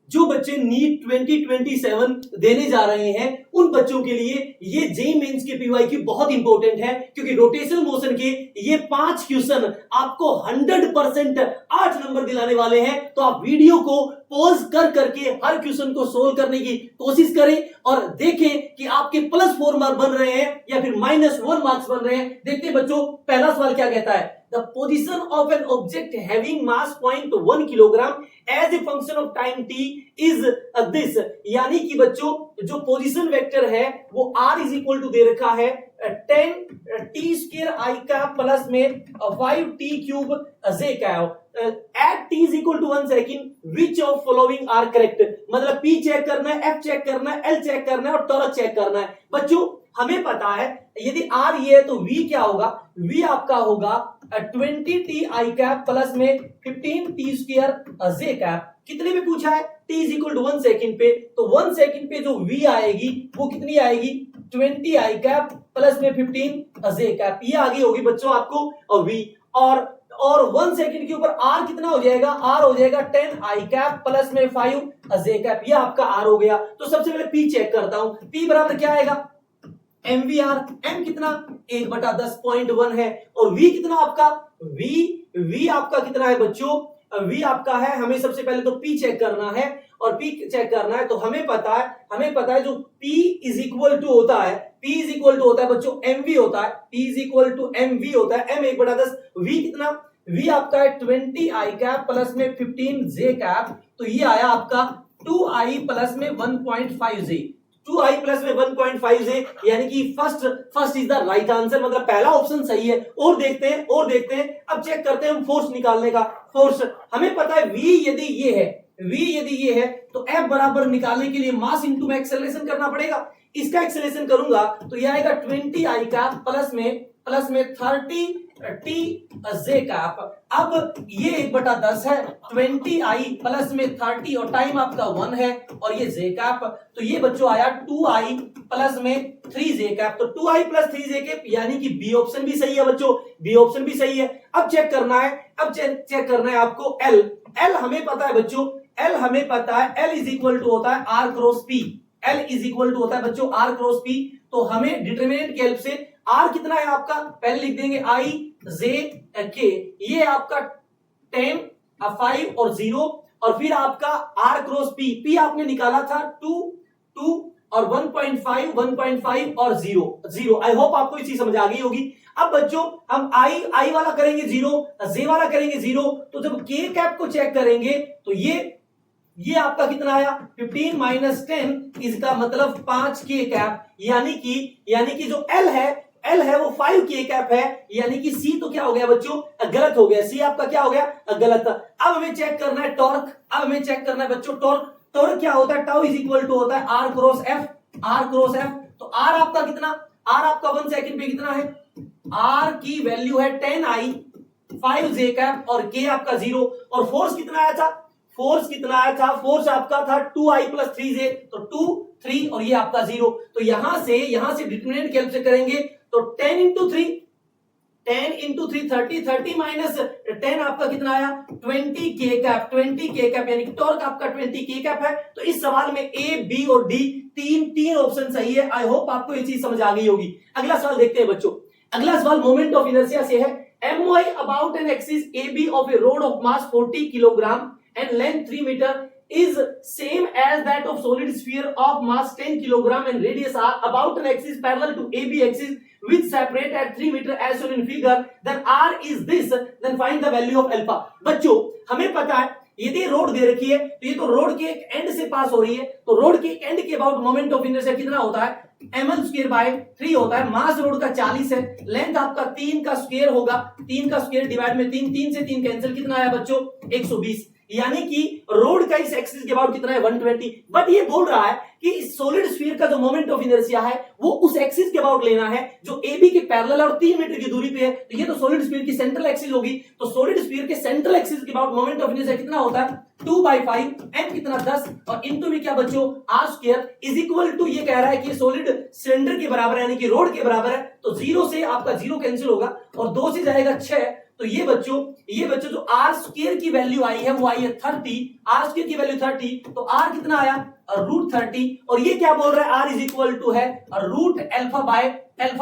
जो बच्चे नीट 2027 देने जा रहे हैं उन बच्चों के लिए ये जेईई मेंस के पीवाईक्यू बहुत इंपॉर्टेंट है, क्योंकि रोटेशनल मोशन के ये 5 क्वेश्चन आपको 100% 8 नंबर दिलाने वाले हैं। तो आप वीडियो को पॉज कर करके हर क्वेश्चन को सोल्व करने की कोशिश करें और देखें कि आपके +4 मार्क्स बन रहे हैं या फिर -1 मार्क्स बन रहे हैं। देखते हैं बच्चों, पहला सवाल क्या कहता है। The position of an object having mass 0.1 kilogram as a function of time t is this। यानी कि बच्चों जो पोजीशन वेक्टर है वो r इज इक्वल टू दे रखा है 10 t स्क्वायर i का प्लस में 5 t क्यूब j का at t is equal to 1 second which of following are correct। मतलब p चेक करना है, f चेक करना है, l चेक करना है और टॉर्क चेक करना है। बच्चों हमें पता है यदि r ये है तो v क्या होगा, v आपका होगा 20 t i कैप प्लस में 15 t स्क्वायर j कैप। कितने में पूछा है, t is equal to 1 second पे, तो 1 सेकंड पे जो v आएगी वो कितनी आएगी 20 i कैप प्लस में 15 j कैप। ये आगे होगी बच्चों आपको और v और 1 सेकंड के ऊपर r कितना हो जाएगा, r हो जाएगा 10 i कैप प्लस में 5 j कैप। ये आपका r हो गया। तो सबसे पहले p चेक करता हूं, p बराबर क्या आएगा MVR, m कितना 1/10.1 है और v कितना आपका v आपका कितना है बच्चों, v आपका है, हमें सबसे पहले तो p चेक करना है और p चेक करना है। तो हमें पता है जो p इज इक्वल टू होता है बच्चों mv होता है, p is equal to mv होता है, m 1/10। v कितना, v आपका है 20 i कैप प्लस में 15 j कैप। तो ये आया आपका 2i प्लस में 1.5 j, 2i प्लस में 1.5 j, यानी कि first is the right answer, मतलब पहला ऑप्शन सही है। और देखते हैं अब चेक करते हैं हम फोर्स निकालने का। फोर्स हमें पता है v यदि ये है तो F बराबर निकालने के लिए मास इंटू में एक्सेलरेशन करना पड़ेगा। इसका एक्सेलरेशन करूंगा तो ये आएगा 20i का प्लस में 30 t j कैप। अब ये 1/10 है, 20i प्लस में 30 और टाइम आपका 1 है और ये j कैप। तो ये बच्चों आया 2i प्लस में 3j कैप। तो 2i प्लस 3j कैप, यानी कि बी ऑप्शन भी सही है बच्चों, बी ऑप्शन भी सही है। अब चेक करना है आपको L हमें पता है बच्चों, L इज इक्वल टू होता है R cross P। L is equal to होता है बच्चों R क्रॉस P। तो हमें डिटरमिनेंट की हेल्प से R कितना है आपका, पहले लिख देंगे I J K, ये आपका 10 5 और 0 और फिर आपका R क्रॉस P आपने निकाला था 2 और 1.5 और 0। आई होप आपको ये चीज समझ आ गई होगी। अब बच्चों हम I वाला करेंगे 0, J वाला करेंगे 0। तो जब K कैप को चेक करेंगे तो ये आपका कितना आया 15 माइनस 10, इसका मतलब 5K कैप। यानी कि जो L है वो 5K कैप है, यानी कि C तो क्या हो गया बच्चों, गलत हो गया। C आपका क्या हो गया, गलत। अब हमें चेक करना है टॉर्क, बच्चों टॉर्क क्या होता है, टाउ इज इक्वल टू होता है R क्रॉस F। तो R आपका कितना, R आपका 1 सेकंड पे कितना है, R की वैल्यू है 10i 5j कैप और K आपका 0। और फोर्स कितना आया था, फोर्स आपका था 2i प्लस 3j, तो 2 3 और ये आपका 0। तो यहां से डिटरमिनेंट की हेल्प से करेंगे तो 10 इंटू 3 30 माइनस 10 आपका कितना आया 20K कैप, यानी कि टॉर्क आपका 20K कैप है। तो इस सवाल में A, B और D तीन ऑप्शन सही है। आई होप आपको ये चीज समझ आ गई होगी। अगला सवाल देखते हैं बच्चों। अगला सवाल मोमेंट ऑफ इनर्शिया से है। MY about an axis AB of a rod of mass 40 kilogram and length 3 meter is same as that of solid sphere of mass 10 kilogram and radius r about an axis parallel to AB axis which separate at 3 meter as shown in figure, then r is this, then find the value of alpha। बच्चों हमें पता है यदि road दे रखी है तो ये तो रोड के एक एंड से पास हो रही है, तो रोड के एंड के अबाउट मोमेंट ऑफ इनर्शिया कितना होता है ml²/3 होता है। मास रोड का 40 है, लेंथ आपका 3 का स्क्वायर होगा, 3 का स्क्वायर डिवाइड में 3 से 3 कैंसिल, कितना आया बच्चों 120। यानी कि रोड का इस एक्सिस के अबाउट कितना है 120। बट ये बोल रहा है कि सॉलिड स्फीयर का जो मोमेंट ऑफ इनर्शिया है वो उस एक्सिस के अबाउट लेना है जो AB के पैरेलल और 3 मीटर की दूरी पे है। तो ये तो सॉलिड स्फीयर की सेंट्रल एक्सिस होगी। तो सॉलिड स्फीयर के सेंट्रल एक्सिस के अबाउट मोमेंट ऑफ इनर्शिया कितना होता है 2/5, m कितना 10 और इनटू में क्या बच्चों r² इज इक्वल टू, ये कह रहा है कि सॉलिड सिलेंडर के बराबर है, यानी कि रोड के बराबर है। तो 0 से आपका 0 कैंसिल होगा और 2 से जाएगा 6 तो ये बच्चों जो आर स्क्वायर की वैल्यू आई है वो आई है 30, आर स्क्वायर की वैल्यू 30, तो आर कितना आया √30, और ये क्या बोल रहा है आर इज इक्वल टू है √अल्फा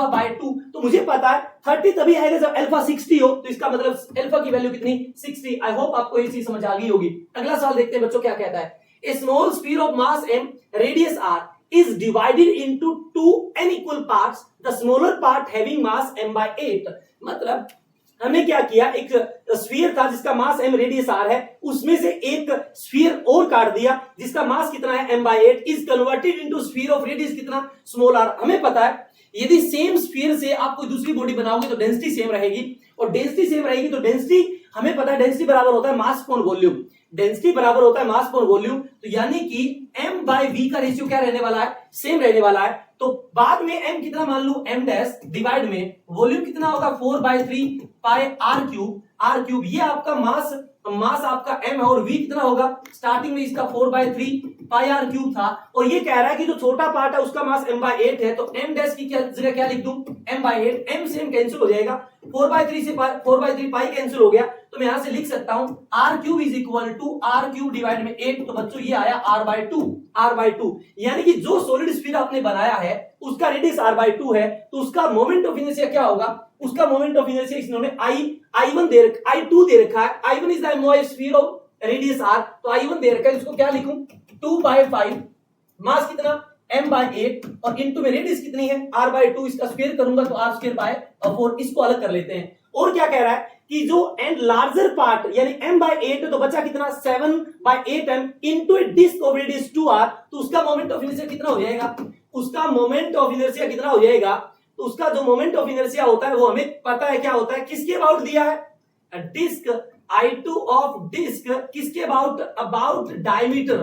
बाय 2। तो मुझे पता है 30 तभी आएगा जब अल्फा 60 हो, तो इसका मतलब अल्फा की वैल्यू कितनी 60। आई होप आपको ये चीज समझ आ गई होगी। अगला सवाल देखते हैं बच्चों क्या कहता है। A small sphere of mass m, radius r is divided into two unequal parts, the smaller part having mass m/8। मतलब हमने क्या किया, एक स्फीयर था जिसका मास m रेडियस r है, उसमें से एक स्फीयर और काट दिया जिसका मास कितना है m/8, is converted into sphere of radius कितना स्मॉल r। हमें पता है यदि सेम स्फीयर से आप कोई दूसरी बॉडी बनाओगे तो डेंसिटी सेम रहेगी, और डेंसिटी सेम रहेगी तो डेंसिटी हमें पता है डेंसिटी बराबर होता है मास अपॉन वॉल्यूम, डेंसिटी बराबर होता है मास अपॉन वॉल्यूम। तो यानी कि m/v का रेशियो क्या रहने वाला है, सेम रहने वाला है। तो बाद में m कितना मान लू m डैश डिवाइड में वॉल्यूम कितना होगा 4/3 पाई r क्यूब। ये आपका मास आपका m है, और v कितना होगा स्टार्टिंग में इसका 4/3 पाई r क्यूब था, और ये कह रहा है कि जो छोटा पार्ट है उसका मास m/8 है, तो m डैश की जगह क्या लिख दूं m/8, m से m कैंसिल हो जाएगा, 4/3 से 4/3 पाई कैंसिल हो गया, तो मैं यहां से लिख सकता हूं r cube is equal to r cube divide में 8। तो बच्चों ये आया r/2, यानी कि जो सॉलिड स्फीयर आपने बनाया है उसका रेडियस r/2 है, तो उसका मोमेंट ऑफ इनर्शिया क्या होगा, उसका मोमेंट ऑफ इनर्शिया इन्होंने i2 दे रखा है, i1 is the moment sphere of radius r, तो i1 दे रखा है, इसको क्या लिखूं 2/5, मास कितना m/8, और इनटू में रेडियस कितनी है r/2, इसका स्क्वायर करूंगा तो r²/4, इसको अलग कर लेते हैं। और क्या कह रहा है कि जो एंड लार्जर पार्ट यानी m/8 तो बचा कितना 7/8m into a disc of radius 2r, तो उसका मोमेंट ऑफ इनर्शिया कितना हो जाएगा, उसका मोमेंट ऑफ इनर्शिया कितना हो जाएगा, तो उसका जो मोमेंट ऑफ इनर्शिया होता है वो हमें पता है क्या होता है, किसके अबाउट दिया है डिस्क I2 ऑफ डिस्क, किसके अबाउट डायमीटर,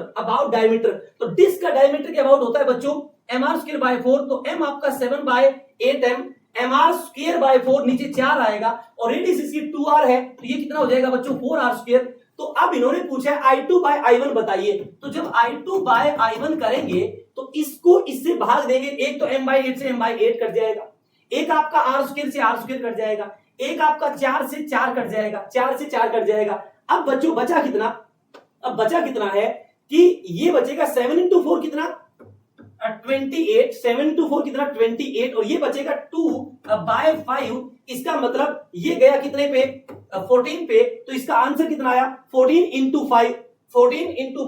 तो डिस्क का डायमीटर के अबाउट होता है बच्चों mr²/4, तो m आपका 7/8m, mr²/4 नीचे 4 आएगा, और रेडियस इसकी 2r है, तो ये कितना हो जाएगा बच्चों 4r²। तो अब इन्होंने पूछा है I2/I1 बताइए, तो जब I2/I1 करेंगे तो इसको इससे भाग देंगे, एक तो m/8 से m/8 कट जाएगा, एक आपका r² से r² कट जाएगा, एक आपका 4 से 4 कट जाएगा, 4 से 4 कट जाएगा। अब बच्चों बचा कितना है कि ये बचेगा 7 into 4 कितना 28, 7 into 4 कितना 28, और ये बचेगा 2/5, इसका मतलब ये गया कितने पे 14 पे, तो इसका आंसर कितना आया 14 into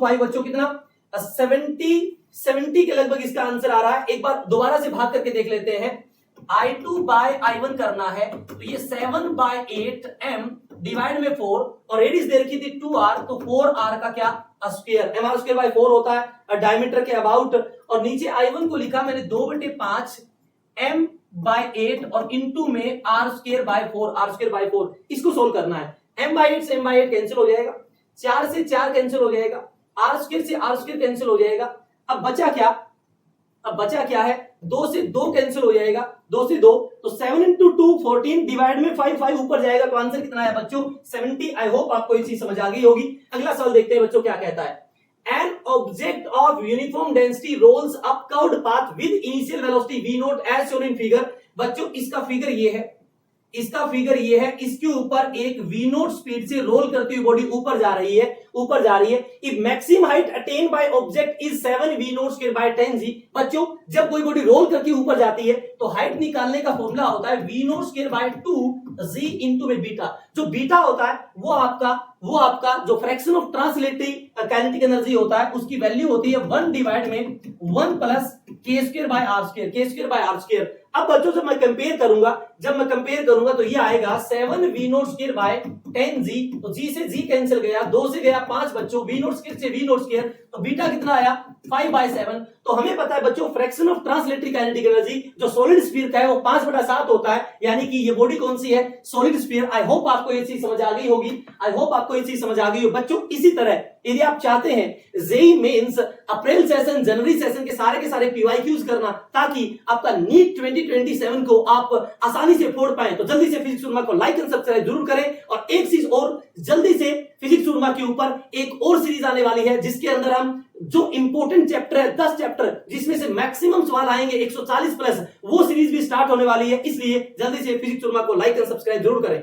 5 बच्चों कितना 70 के लगभग इसका आंसर आ रहा है। एक बार दोबारा से भाग करके देख लेते हैं, I2/I1 करना है, तो ये 7/8m डिवाइड में 4, और रेडियस दे रखी थी 2r, तो 4r का क्या स्क्वायर, mr²/4 होता है डायमीटर के अबाउट, और नीचे I1 को लिखा मैंने 2/5 m/8 और इनटू में r²/4, इसको सोल्व करना है। m/8 से m/8 कैंसिल हो जाएगा, 4 से 4 कैंसिल हो जाएगा, r² से r² कैंसिल हो जाएगा। अब बचा क्या है 2 से 2 कैंसिल हो जाएगा, 2 से 2, तो 7 into 2 14 डिवाइड में 5 ऊपर जाएगा, तो आंसर कितना है बच्चों 70। आई होप आपको ये चीज समझ आ गई होगी। अगला सवाल देखते हैं बच्चों क्या कहता है। An object of uniform density rolls up curved path with initial velocity v0 as shown in figure। बच्चों इसका फिगर ये है, इसके ऊपर एक v0 स्पीड से रोल करती हुई बॉडी ऊपर जा रही है। If maximum height attain by object is 7 v0/10g। बच्चों जब कोई बॉडी रोल करके ऊपर जाती है तो हाइट निकालने का फॉर्मूला होता है v0/2g इनटू में बीटा। जो बीटा होता है वो आपका जो fraction of translatory kinetic energy होता है उसकी वैल्यू होती है 1 डिवाइड में 1 प्लस k²/r²। अब बच्चों जब मैं कंपेयर करूंगा तो ये आएगा 7 v0/10g, तो g से g कैंसिल गया, 2 से गया 5 बच्चों, v0² से v0², तो बीटा कितना आया 5/7। तो हमें पता है बच्चों fraction of translatory kinetic energy जो सॉलिड स्फीयर का है वो 5/7 होता है, यानी कि ये बॉडी कौन सी है सॉलिड स्फीयर। आई होप आपको ये चीज समझ आ गई होगी। बच्चों इसी तरह यदि आप चाहते हैं जेईई मेंस अप्रैल सेशन जनवरी सेशन के सारे पीवाईक्यूज करना ताकि आपका नीट 2027 को आप आसानी से फोड़ पाए, तो जल्दी से फिजिक्स सुरमा को लाइक एंड सब्सक्राइब जरूर करें। और एक चीज और, जल्दी से फिजिक्स सुरमा के ऊपर एक और सीरीज आने वाली है जिसके अंदर हम जो इंपॉर्टेंट चैप्टर है 10 चैप्टर जिसमें से मैक्सिमम सवाल आएंगे 140 प्लस, वो सीरीज भी स्टार्ट होने वाली है। इसलिए जल्दी से फिजिक्स सुरमा को लाइक एंड सब्सक्राइब जरूर करें।